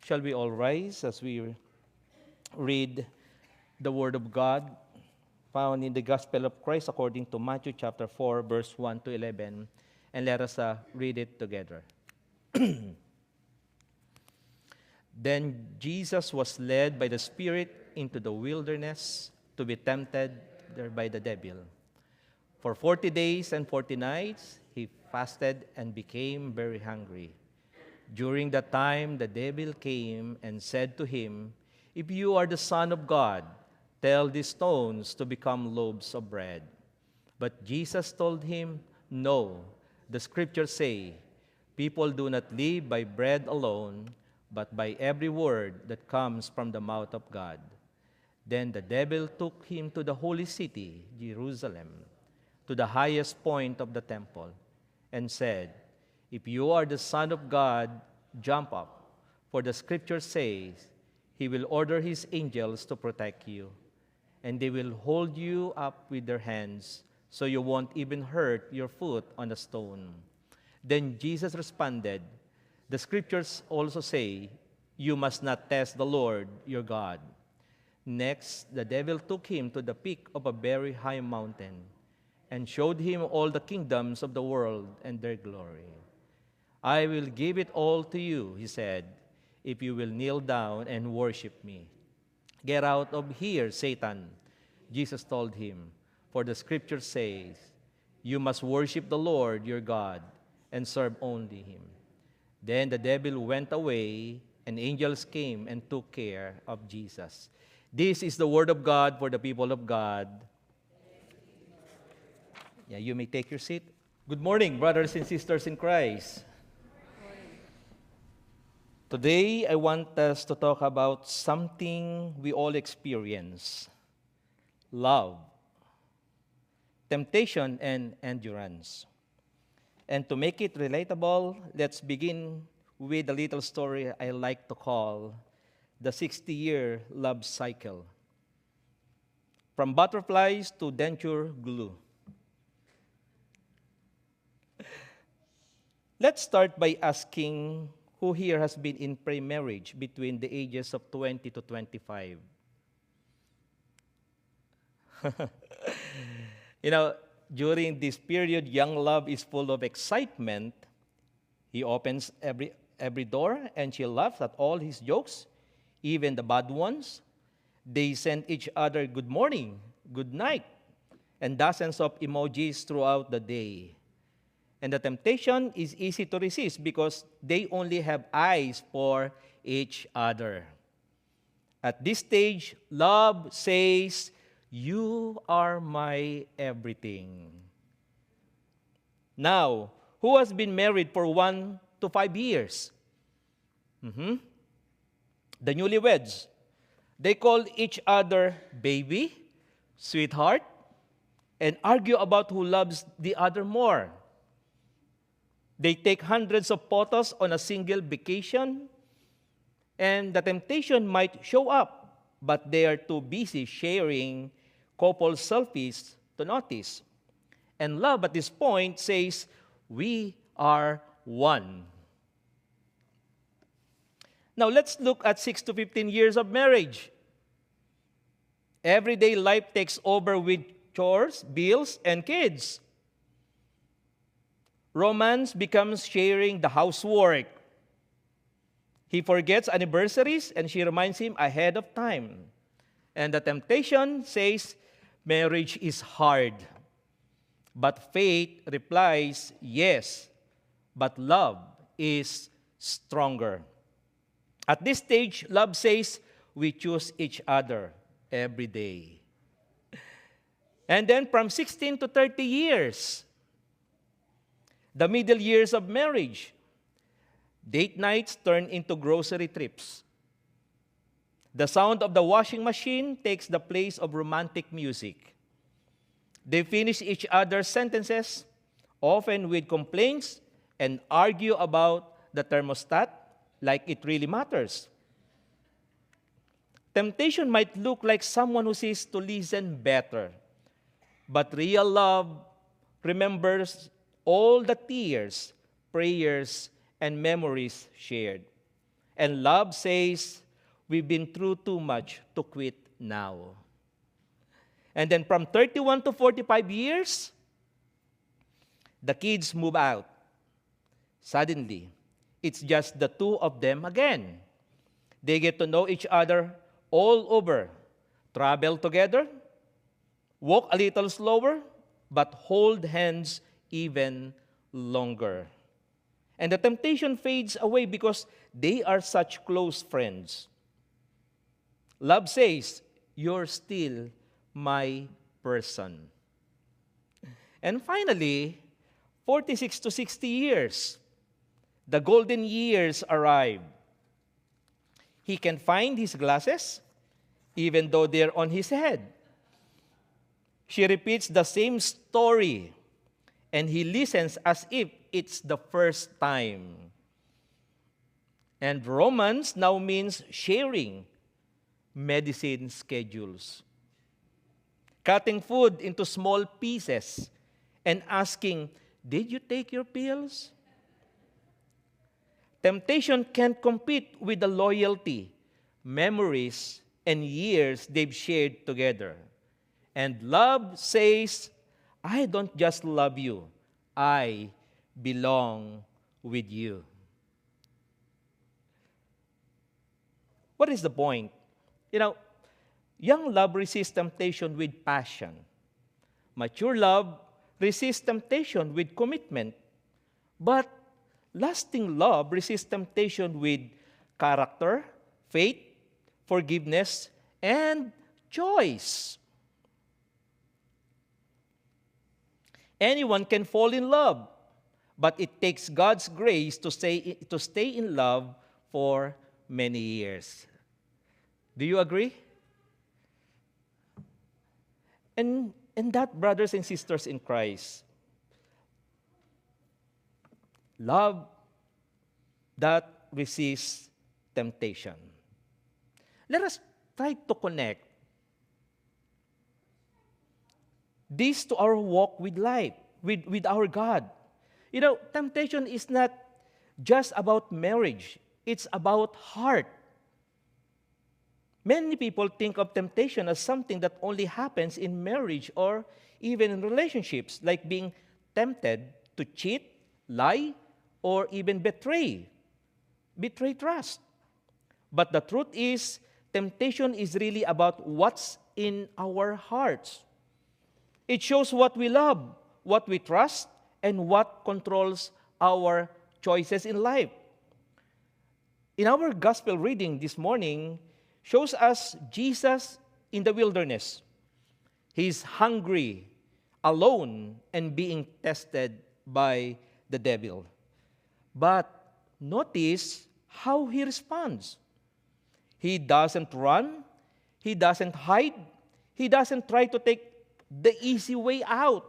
Shall we all rise as we read the Word of God found in the Gospel of Christ according to Matthew chapter 4, verse 1 to 11, and let us read it together. Then Jesus was led by the Spirit into the wilderness to be tempted there by the devil. For 40 days and 40 nights he fasted and became very hungry. During that time the devil came and said to him, "If you are the Son of God, tell these stones to become loaves of bread." But Jesus told him, "No, the scriptures say, people do not live by bread alone, but by every word that comes from the mouth of God." Then the devil took him to the holy city, Jerusalem, to the highest point of the temple, and said, "If you are the Son of God, jump up, for the scripture says, He will order His angels to protect you, and they will hold you up with their hands, so you won't even hurt your foot on a stone." Then Jesus responded, "The scriptures also say, you must not test the Lord your God." Next, the devil took him to the peak of a very high mountain and showed him all the kingdoms of the world and their glory. "I will give it all to you," he said, "if you will kneel down and worship me." "Get out of here, Satan," Jesus told him, "for the scripture says, you must worship the Lord your God and serve only Him." Then the devil went away, and angels came and took care of Jesus. This is the word of God for the people of God. Yeah, you may take your seat. Good morning, brothers and sisters in Christ. Today, I want us to talk about something we all experience: love, temptation, and endurance. And to make it relatable, let's begin with a little story I like to call the 60-year love cycle. From butterflies to denture glue. Let's start by asking who here has been in pre-marriage between the ages of 20 to 25. During this period, young love is full of excitement. He opens every door, and she laughs at all his jokes, even the bad ones. They send each other good morning, good night, and dozens of emojis throughout the day. And the temptation is easy to resist because they only have eyes for each other. At this stage, love says, "You are my everything." Now, who has been married for 1 to 5 years? The newlyweds. They call each other baby, sweetheart, and argue about who loves the other more. They take hundreds of photos on a single vacation, and the temptation might show up, but they are too busy sharing couple selfies to notice. And love at this point says, "We are one." Now let's look at 6 to 15 years of marriage. Everyday life takes over with chores, bills, and kids. Romance becomes sharing the housework. He forgets anniversaries, and she reminds him ahead of time. And the temptation says, "Marriage is hard." But faith replies, "Yes, but love is stronger." At this stage, love says, "We choose each other every day." And then from 16 to 30 years, the middle years of marriage, date nights turn into grocery trips. The sound of the washing machine takes the place of romantic music. They finish each other's sentences, often with complaints, and argue about the thermostat like it really matters. Temptation might look like someone who says to listen better, but real love remembers all the tears, prayers, and memories shared. And love says, we've been through too much to quit now. And then from 31 to 45 years, the kids move out. Suddenly, it's just the two of them again. They get to know each other all over, travel together, walk a little slower, but hold hands even longer. And the temptation fades away because they are such close friends. Love says, you're still my person. And finally, 46 to 60 years, the golden years arrive. He can find his glasses, even though they're on his head. She repeats the same story, and he listens as if it's the first time. And romance now means sharing medicine schedules, cutting food into small pieces, and asking, did you take your pills? Temptation can't compete with the loyalty, memories, and years they've shared together. And love says, I don't just love you, I belong with you. What is the point? Young love resists temptation with passion. Mature love resists temptation with commitment. But lasting love resists temptation with character, faith, forgiveness, and choice. Anyone can fall in love, but it takes God's grace to stay in love for many years. Do you agree? And that, brothers and sisters in Christ, love that resists temptation. Let us try to connect this to our walk with life, with our God. Temptation is not just about marriage. It's about heart. Many people think of temptation as something that only happens in marriage or even in relationships, like being tempted to cheat, lie, or even betray trust. But the truth is, temptation is really about what's in our hearts. It shows what we love, what we trust, and what controls our choices in life. In our gospel reading this morning, shows us Jesus in the wilderness. He's hungry, alone, and being tested by the devil. But notice how he responds. He doesn't run. He doesn't hide. He doesn't try to take the easy way out.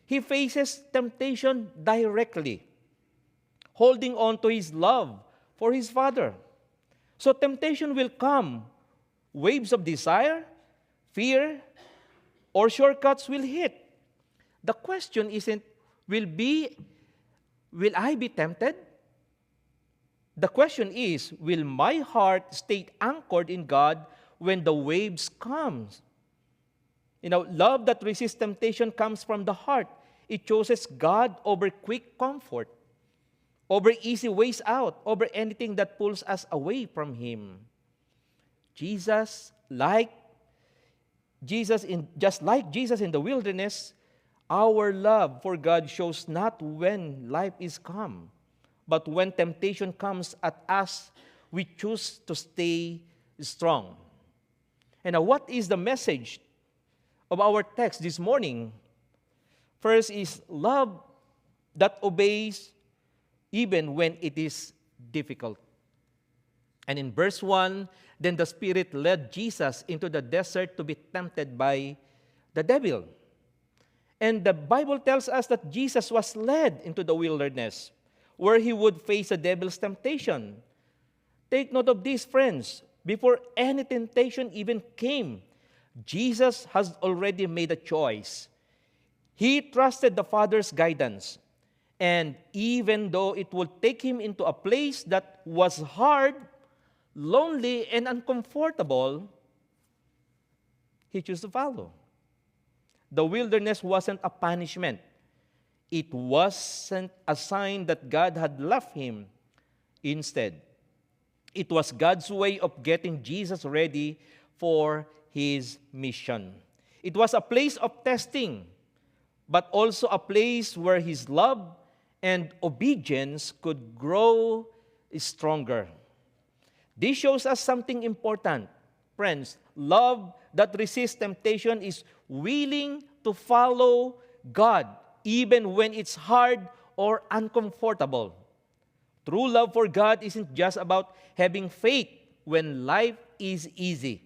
He faces temptation directly, holding on to his love for his Father. So temptation will come. Waves of desire, fear, or shortcuts will hit. The question isn't, will I be tempted? The question is, will my heart stay anchored in God when the waves comes? Love that resists temptation comes from the heart. It chooses God over quick comfort, over easy ways out, over anything that pulls us away from Him. Just like Jesus in the wilderness, our love for God shows not when life is calm, but when temptation comes at us, we choose to stay strong. And now, what is the message of our text this morning? First is love that obeys even when it is difficult. And in verse 1, then the Spirit led Jesus into the desert to be tempted by the devil. And the Bible tells us that Jesus was led into the wilderness where he would face the devil's temptation. Take note of this, friends. Before any temptation even came, Jesus has already made a choice. He trusted the Father's guidance, And even though it would take him into a place that was hard, lonely, and uncomfortable, he chose to follow. The wilderness wasn't a punishment. It wasn't a sign that God had left him. Instead, it was God's way of getting Jesus ready for his mission. It was a place of testing, but also a place where his love and obedience could grow stronger. This shows us something important. Friends, love that resists temptation is willing to follow God even when it's hard or uncomfortable. True love for God isn't just about having faith when life is easy.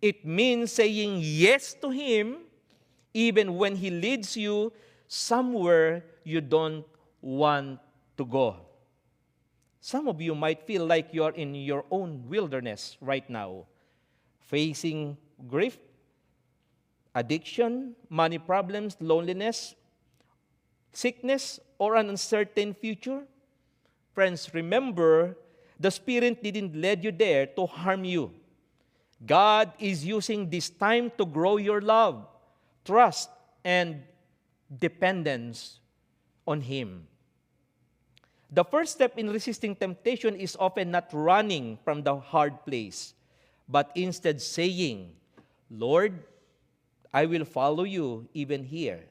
It means saying yes to Him even when He leads you somewhere you don't want to go. Some of you might feel like you're in your own wilderness right now, facing grief, addiction, money problems, loneliness, sickness, or an uncertain future. Friends, remember, the Spirit didn't lead you there to harm you. God is using this time to grow your love, trust, and dependence on Him. The first step in resisting temptation is often not running from the hard place, but instead saying, Lord, I will follow you even here.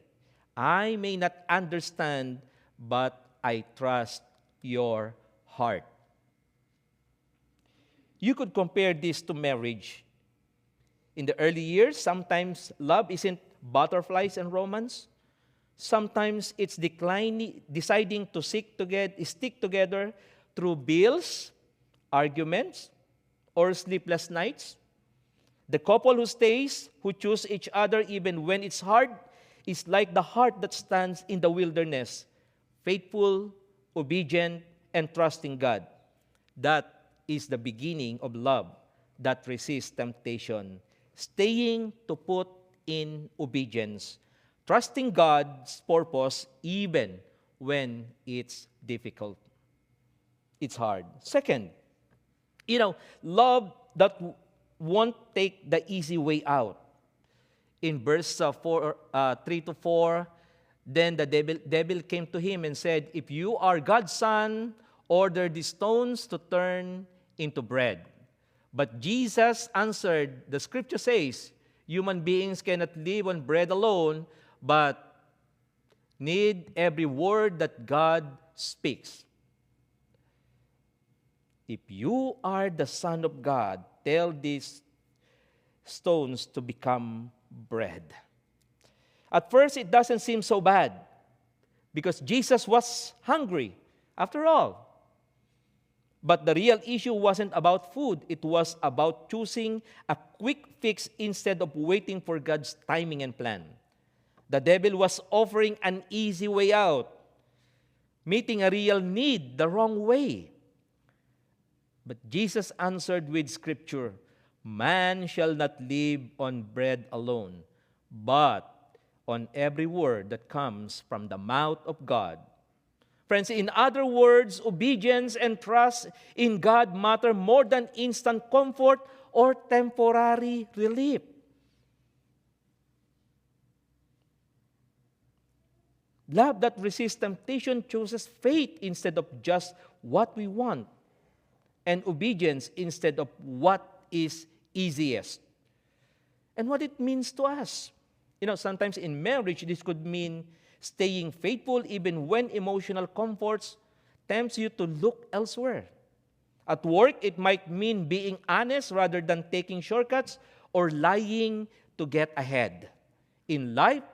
I may not understand, but I trust your heart. You could compare this to marriage. In the early years, sometimes love isn't butterflies and romance. Sometimes it's deciding to stick together through bills, arguments, or sleepless nights. The couple who stays, who choose each other even when it's hard, is like the heart that stands in the wilderness, faithful, obedient, and trusting God. That is the beginning of love that resists temptation. Staying to put in obedience, trusting God's purpose even when it's difficult. It's hard. Second, love that won't take the easy way out. In verse 3 to 4, then the devil came to him and said, if you are God's son, order the stones to turn into bread. But Jesus answered, the scripture says, human beings cannot live on bread alone, but need every word that God speaks. If you are the Son of God, tell these stones to become bread. At first, it doesn't seem so bad because Jesus was hungry, after all. But the real issue wasn't about food. It was about choosing a quick fix instead of waiting for God's timing and plan. The devil was offering an easy way out, meeting a real need the wrong way. But Jesus answered with Scripture, man shall not live on bread alone, but on every word that comes from the mouth of God. Friends, in other words, obedience and trust in God matter more than instant comfort or temporary relief. Love that resists temptation chooses faith instead of just what we want, and obedience instead of what is easiest. And what it means to us. Sometimes in marriage, this could mean staying faithful even when emotional comforts tempts you to look elsewhere. At work, it might mean being honest rather than taking shortcuts or lying to get ahead. In life,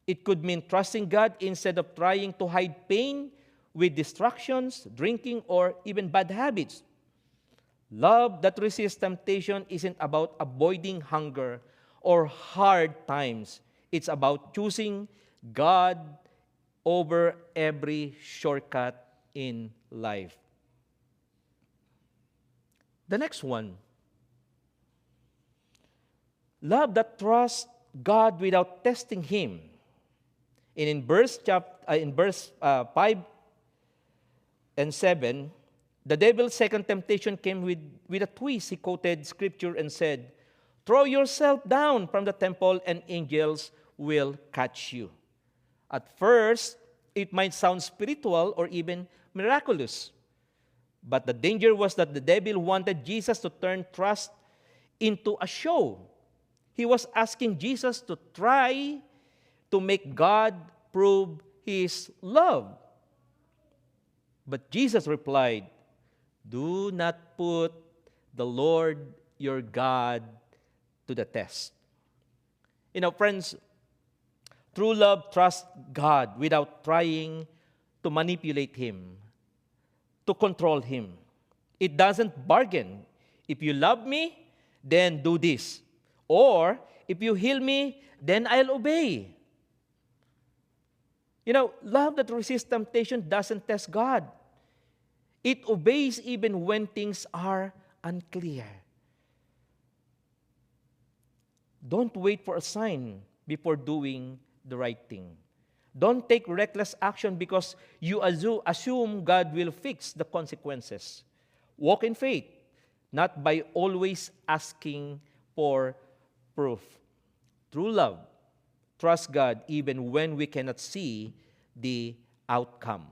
it could mean trusting God instead of trying to hide pain with distractions, drinking, or even bad habits. Love that resists temptation isn't about avoiding hunger or hard times. It's about choosing God over every shortcut in life. The next one, love that trusts God without testing Him. And in verse 5 and 7, the devil's second temptation came with a twist. He quoted scripture and said, "Throw yourself down from the temple and angels will catch you." At first, it might sound spiritual or even miraculous. But the danger was that the devil wanted Jesus to turn trust into a show. He was asking Jesus to try to make God prove his love. But Jesus replied, "Do not put the Lord your God to the test." Friends, true love trusts God without trying to manipulate Him, to control Him. It doesn't bargain. If you love me, then do this. Or, if you heal me, then I'll obey. Love that resists temptation doesn't test God. It obeys even when things are unclear. Don't wait for a sign before doing the right thing. Don't take reckless action because you assume God will fix the consequences. Walk in faith, not by always asking for proof. True love, trust God even when we cannot see the outcome.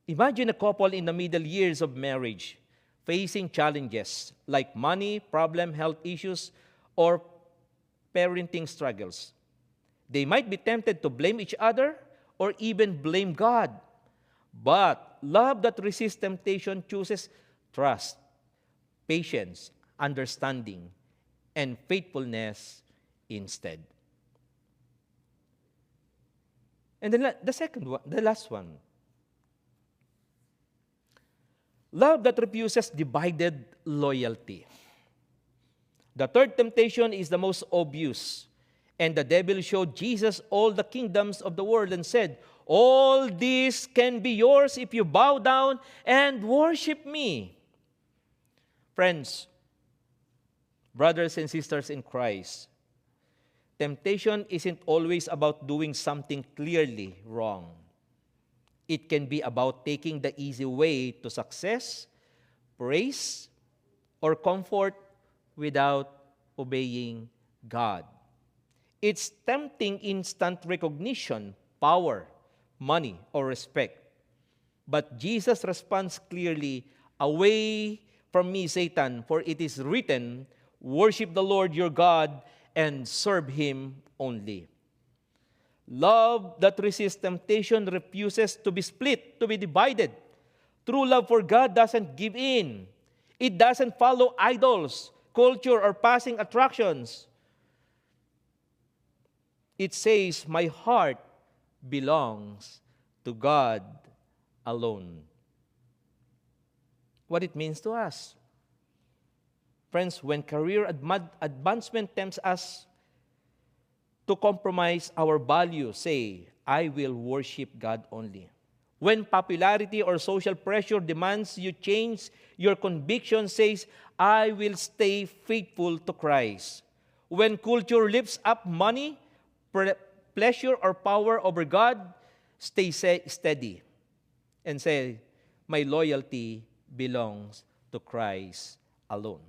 Imagine a couple in the middle years of marriage facing challenges like money, health issues, or parenting struggles. They might be tempted to blame each other or even blame God. But love that resists temptation chooses trust, patience, understanding, and faithfulness instead. And then the last one. Love that refuses divided loyalty. The third temptation is the most obvious. And the devil showed Jesus all the kingdoms of the world and said, "All this can be yours if you bow down and worship me." Friends, brothers and sisters in Christ, temptation isn't always about doing something clearly wrong. It can be about taking the easy way to success, praise, or comfort without obeying God. It's tempting instant recognition, power, money, or respect. But Jesus responds clearly, "Away from me, Satan, for it is written, worship the Lord your God and serve Him only." Love that resists temptation refuses to be split, to be divided. True love for God doesn't give in. It doesn't follow idols, culture, or passing attractions. It says, "My heart belongs to God alone." What it means to us. Friends, when career advancement tempts us to compromise our values, say, "I will worship God only." When popularity or social pressure demands you change your conviction, says, "I will stay faithful to Christ." When culture lifts up money, pleasure, or power over God, stay steady and say, "My loyalty belongs to Christ alone."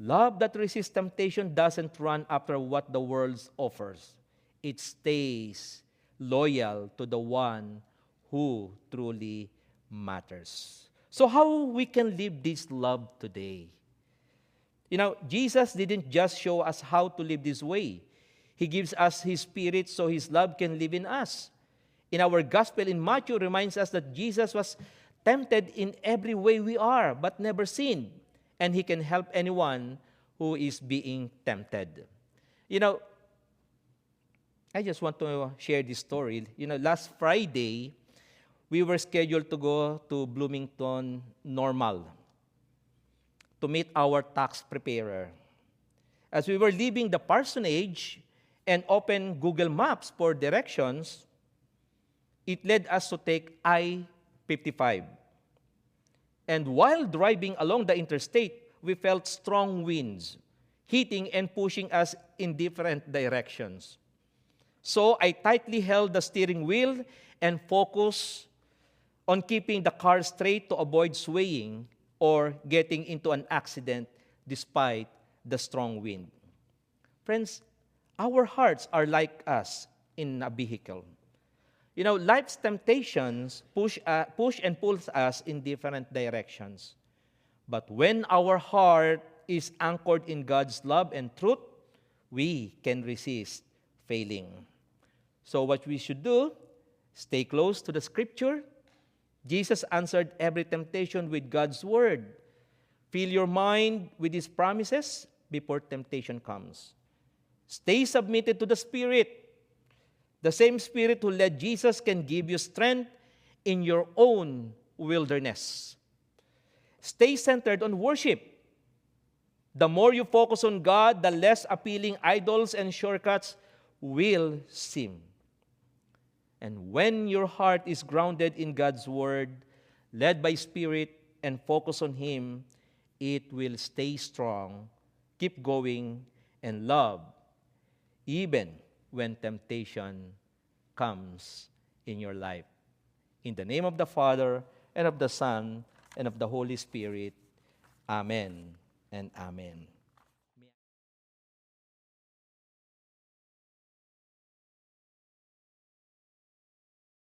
Love that resists temptation doesn't run after what the world offers. It stays loyal to the one who truly matters. So how we can live this love today? Jesus didn't just show us how to live this way. He gives us His Spirit so His love can live in us. In our gospel in Matthew reminds us that Jesus was tempted in every way we are, but never sinned. And He can help anyone who is being tempted. I just want to share this story. Last Friday, we were scheduled to go to Bloomington Normal to meet our tax preparer. As we were leaving the parsonage and opened Google Maps for directions, it led us to take I-55. And while driving along the interstate, we felt strong winds hitting and pushing us in different directions. So I tightly held the steering wheel and focused on keeping the car straight to avoid swaying or getting into an accident despite the strong wind. Friends, our hearts are like us in a vehicle. You know, life's temptations push and pulls us in different directions. But when our heart is anchored in God's love and truth, we can resist failing. So what we should do, stay close to the scripture. Jesus answered every temptation with God's word. Fill your mind with his promises before temptation comes. Stay submitted to the Spirit. The same Spirit who led Jesus can give you strength in your own wilderness. Stay centered on worship. The more you focus on God, the less appealing idols and shortcuts will seem. And when your heart is grounded in God's Word, led by Spirit, and focus on Him, it will stay strong, keep going, and love, even when temptation comes in your life. In the name of the Father, and of the Son, and of the Holy Spirit. Amen and amen.